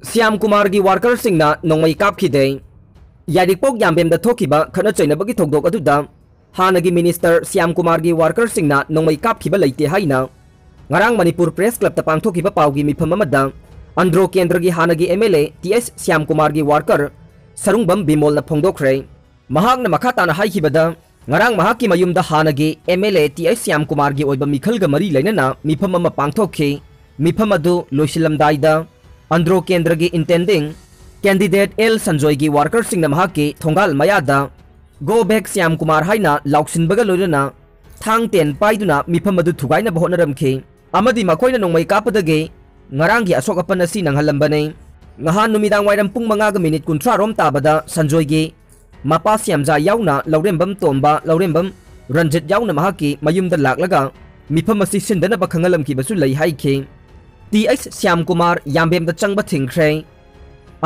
श्याम कुमार की worker सिंगना नोंमई कापखिदे यारिपोक Yambem the थोखिबा खना चैनबगी थोकदोक अदुदा हानगी minister Shyam Kumar की वार्कर सिंगना नोंमई कापखिबा लैते हाइना ngarang Manipur Press Club ta pangthokiba paugi mifam amada Andhro Kendra gi hanagi MLA TS Syam Kumar gi worker Sarungbam Bimol na phongdokre mahak na makha tana haikibada ngarang mahak ki mayumda hanagi MLA TS Syam Kumar gi oiba mikhal ga mari lainana mifam ama pangthokhi mifam adu loisilamdaida Andhro Kendra gi intending candidate L Sanjoy gi worker sing na mahak ki thongal mayada go back Syam Kumar haina lauksin baga loirana thang ten paiduna mifam adu thugaina bahonnaramkhi amadi makoina nongmai kapadage ngarangi asok apan asi nanghalambane ngahan numidang wairam pung 5 kuntra rom tabada Sanjoy gi mapa Syamja yauna laurembam tomba laurembam ranjit yauna mahaki mayumda laklaga mifam asi sindana bakhangalam ki basu lei haikhe TS Syam Kumar yambem da changba thingkhre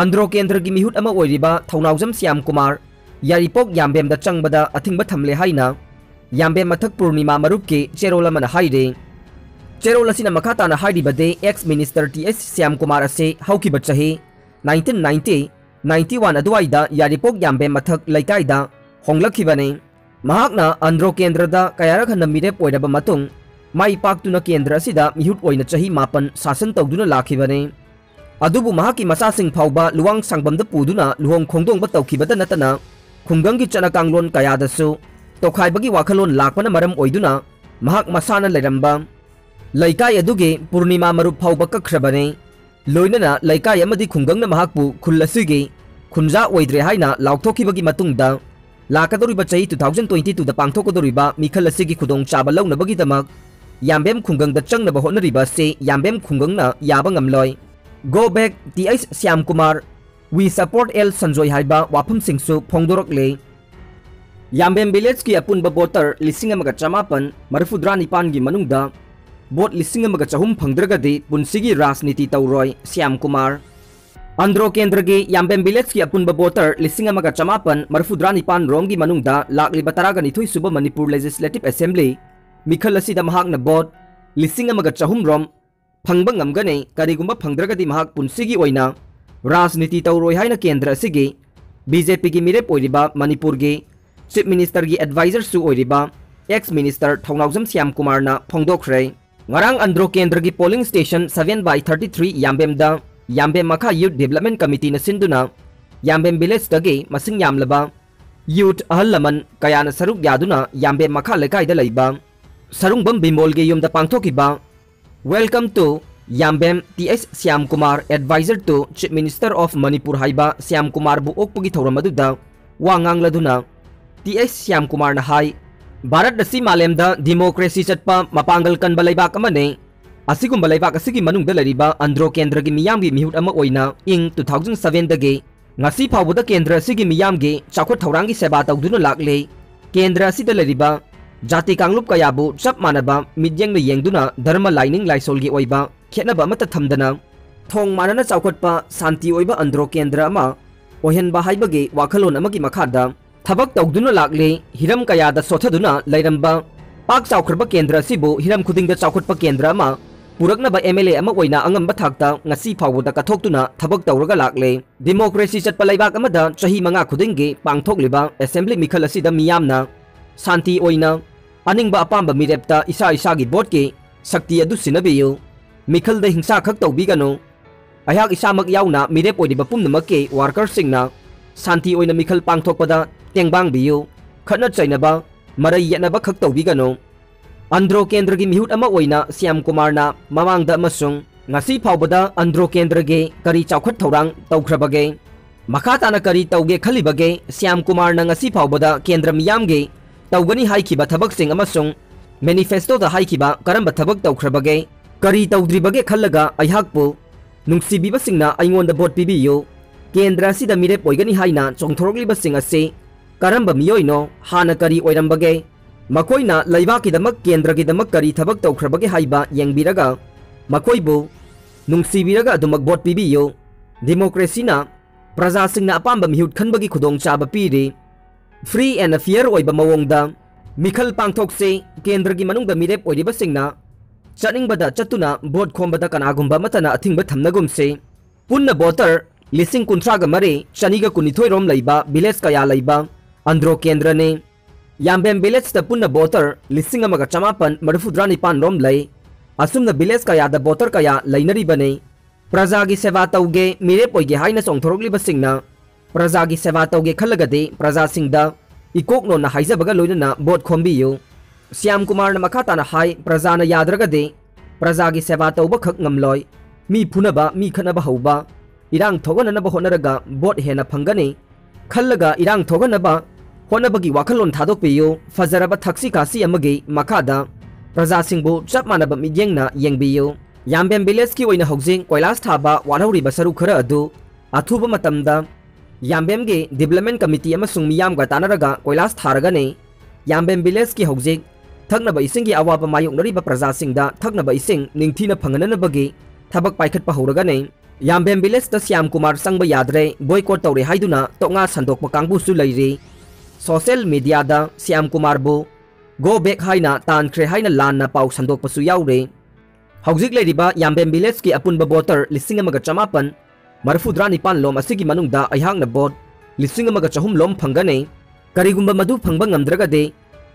Andhro Kendra gi mihut ama oiriba thaunaujam Syam Kumar yaripok yambem da changbada athingba thamle haina yambem mathak purnima marup ki cherola mana haire Cherola sina makata na haidi bade ex minister TS Syam Kumar ase hauki bachahi 1990 91 aduaida yaripok yambe mathak laikai da honglakhi bane mahakna Andhro Kendra da kayara khana mire poidaba matung mai paktuna kendra sida mihut oina chahi mapan sasan tawduna lakhi bane adubu mahaki masa sing phauba luwang sangbam da puduna luhong khongdong ba tawki bada natana khunggang gi chana kanglon kaya da su tokhai bagi wakhalon lakpana maram oiduna mahak masana leramba Laikai aduge Purnima marup phauba kakhrabane loinana laikai amadi khungangna mahakpu khullasugi khunja oidre haina laukthokhibagi matungda lakadoriba chahi 2022 da pangthokodoriba mikhal asigi khudong chaba launabagi damak yambem khungangda changnaba honariba se yambem khungangna yaba ngamloi go back TS Syam Kumar we support L Sanjoy haiba wafam singsu phongdorokle yambem village ki apunba voter 1994 gi manungda Bot lising amaga chahum phangdragadi punsigi rajniti tawroi Syam Kumar Andhro Kendra gi yambem village ki apunba voter lising amaga chamapan marfudrani pan romgi manungda lakli bataraga nithoi suba Manipur Legislative Assembly mikhal asida mahak na bot lising amaga chahum rom phangba ngamgane karigumba phangdragadi mahak punsigi oina rajniti tawroi haina kendra asigi BJP gi mirep oiriba Manipur gi Chief Minister gi advisor su oiriba ex minister Thaunaujam Syam Kumar na phongdokre Ngarang Andhro Kendra gi polling station 7/33 Yambem da Yambem Makha Youth Development Committee na sinduna Yambem village dagi masing yamlaba youth ahalaman kayana saruk yaduna Yambem Makha lekai da leiba Sarungbam Bimol gi yumda pangthokiba Welcome to Yambem TS Syam Kumar advisor to Chief Minister of Manipur haiba Syam Kumar bu okpugi thoramadu da wangang laduna TS Syam Kumar na hai Bharat dasi malem da democracy chatpa mapangal kan balaibak amane asigum balaibak asigi manung da lariba Andhro Kendra gi miyam gi mihut ama oina ing 2007 dagi ngasi phawda kendra asigi miyam gi chakhot thorang gi seba tawduna lakle kendra asida lariba jati kanglup kayabu chap manaba midyeng na yengduna dharma lining laisol gi oiba khenaba mata thamdana thong manana chakhotpa santi oiba Andhro Kendra ama ohenba haibagi wakhalon amagi makhada Thabak tawduna lakle hiram kayada sothaduna lairamba pak chawkhrba kendra sibu hiram khudingda chawkhotpa kendra ma puraknaba MLA ama oina angamba thakta ngasi phawda kathoktuna thabak tawraga lakle democracy chatpa laibak amada chahi 5 khudingi pangthokliba assembly mikhal asida miyamna santi oina aningba apamba mirepta isa isa gi vote ki sakti adu sinabiyu mikhal da hingsa khak tawbigano ayak isamak yauna mirep oidiba pumnamake worker singna santi oina mikhal pangthokpada tengbang biyu khana chainaba marai yanaba khak tawbigano Andhro Kendra gi mihut ama oina Syam Kumar na mamangda amasung ngasi phawbada Andhro Kendra gi kari chawkhat thorang tawkhrabage makhatana kari tawge khalibage Syam Kumar na ngasi phawbada kendra miyam gi tawgani haikhiba thabak sing amasung manifesto da haikhiba karamba thabak tawkhrabage kari tawdribage khallaga aihakpu nungsibiba singna aingonda vote pibiyo kendra sida mirep oigani haina chongthorokliba sing ase Karamba miyoino hana kari oirambage makoina laibaki damak kendra gi damak kari thabak tawkhrabage haiba yengbiraga makoibu nungsibiraga adumak vote pibiyo democracy na praja singna apamba mihut khanbagi khudong chaba piri free and fair oiba mawongda mikhal pangthokse kendra gi manungda mirep oiriba singna chaningbada chatuna vote khombada kanagumba matana athingba thamnagumse पुन्ना voter लिसिंग कुंथ्राग मरे चनीग कुनिथोय रोम लैबा village कया लैबा अंद्रो केंद्र ने Yambem village the पुन्ना voter लिसिंग अमगा चमापन मरफुद्रा निपान रोम लै असुमना village कया द वोटर कया लैनरी बने प्रजा की सेवा तौगे मिरेप ओइगे हाइना सोंथोरक्लिबसिंगना प्रजा की सेवा तौगे खलगदे प्रजा सिंगदा इकोकनोना हाइजबगा लोइना वोट खोंबियु श्याम कुमार मखा ताना हाई प्रजा न याद्रगदे प्रजा की सेवा तौब खक ngमलोय मी फुनबा मी खनबा हौबा इरांग थोगननबा होनरगा वोट हेना फंगने खल्लगा इरांग थोगनबा होनबगी वाखलोन थादोकपियु फजरबा थक्सी कासी अमगे मखादा प्रजा सिंगबु चप मानबा मियेंगना येंगबियु याम्बेम विलेज की ओइना हौजिंग कोइलास थाबा वानौरिबा सरु खरा अदु अथुबा मतमदा याम्बेम गे डेवलपमेंट कमिटी अमसुंग मियामगा तानरगा कोइलास थारगने याम्बेम विलेज की हौजिंग थकनबा इसिंगी अवाबा मायोंगनरिबा प्रजा सिंगदा थकनबा इसिंग निंगथीना फंगननबगी थबक पाइखटपा हौरगने याम्बेम विलेज द श्याम कुमार संगबा याद्रे बॉयकॉट तौरे हाइदुना तोंगा संदोकपा कांगबुसु लैरि सोशल मीडिया दा श्याम कुमार बु गो बैक हाइना तानख्रे हाइना लानना पाउ संदोकपसु याउरे हौजिक लैरिबा याम्बेम विलेज की अपुनबा वोटर लिसिंग अमगा चमापन मरफुद्रा निपान लोम असिगी मनुंगदा अयहांगना वोट लिसिंग अमगा चहुम लोम फंगने करिगुंबा मधु फंगबा ngमद्रगदे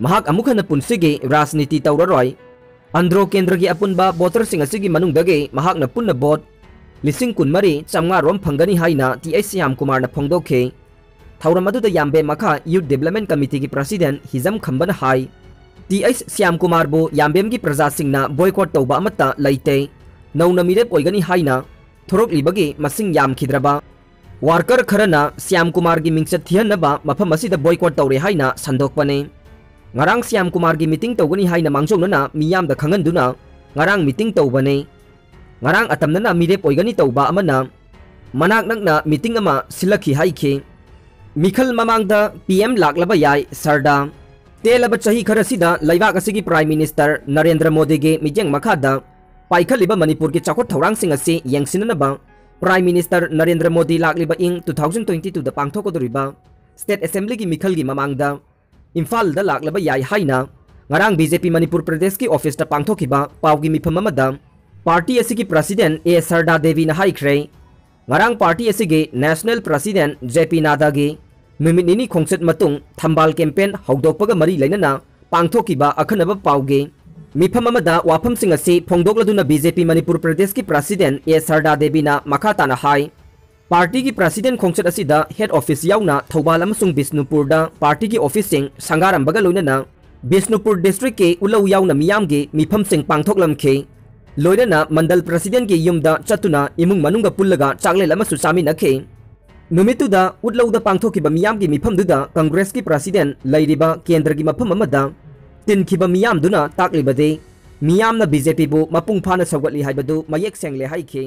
महाक अमुखना पुनसिगे राजनीति तौररोय अंद्रो केंद्र की अपुनबा वोटर सिंग असिगी मनुंगदगे महाकना पुन्ना वोट लिसिंग कुनमरी चमगा रोम फंगनी हाइना टीएस श्याम कुमार न फोंदोखे थौरम अदुदा याम्बे मखा यूथ डेवलपमेंट कमिटी की प्रेसिडेंट हिजम खंबन हाई टीएस श्याम कुमार बो याम्बेम की प्रजा सिंगना बॉयकॉट तौबा अमत्ता लैते नौना मिरेप ओइगनी हाइना थोरकलिबगी मसिंग यामखिद्रबा वार्कर खरना श्याम कुमार की मिंगचत थिहनबा मफम असिदा बॉयकॉट तौरे हाइना संदोकपने ngarang श्याम कुमार की मीटिंग तौगनी हाइना मांगजोंगना मियाम द खंगनदुना ngarang मीटिंग तौबने ngarang atamnana मिरेप ओइगनी तौबा अमना मनाक नकना मीटिंग अमा सिलखि हाइखे मिखल ममांगदा पीएम लाक्लबा याय सरदा तेलब चही खरसिदा लैबाक असिगी प्राइम मिनिस्टर नरेंद्र मोदी के मिजेंग मखादा पाइखलिबा मणिपुर की चाखोट थौरांगसिंग असी यंगसिननबा प्राइम मिनिस्टर नरेंद्र मोदी लाक्लिबा इंग 2022 दा पांगथोकदोरिबा स्टेट असेंबली की मिखल की ममांगदा इम्फाल दा लाक्लबा याय हाइना ngarang बीजेपी मणिपुर प्रदेश की ऑफिस दा पांगथोकिबा पावगी मिफम अमदा पार्टी असिगी प्रेसिडेंट ए सरदा देवी ना हाइख्रे ngarang पार्टी असिगी नेशनल प्रेसिडेंट जेपी नादा गे नुमित निनी खोंगसेट मतुंग थंबाल कैंपेन हौदोकपगा मरी लैनना पांगथोकिबा अखनबा पावगे मिफम अमदा वाफम सिंग असि फोंगदोकलदुना बीजेपी मणिपुर प्रदेश की प्रेसिडेंट ए सरदा देवी ना मखा ताना हाई पार्टी की प्रेसिडेंट खोंगसेट असिदा हेड ऑफिस याउना थौबाल अमसुंग बिष्णुपुर दा पार्टी की ऑफिस सिंग संगारंबगा लोइनना बिष्णुपुर डिस्ट्रिक्ट के उलौ याउना मियाम गे मिफम सिंग पांगथोकलमखे लोइनना मंडल प्रेसिडेंट की युमदा चतुना इमुंग मनुंगा पुल्लगा चाकलेल अमसु सामिनखे नुमितुदा उदलौदा पांगथोकिबा मियाम की मिफमदुदा कांग्रेस की प्रेसिडेंट लैरिबा केंद्र की मफम अमदा तिनखिबा मियामदुना ताकलिबदे मियामना बीजेपी बु मपुंग फाना सौगतली हाइबदु मयेक सेंगले हाइखे।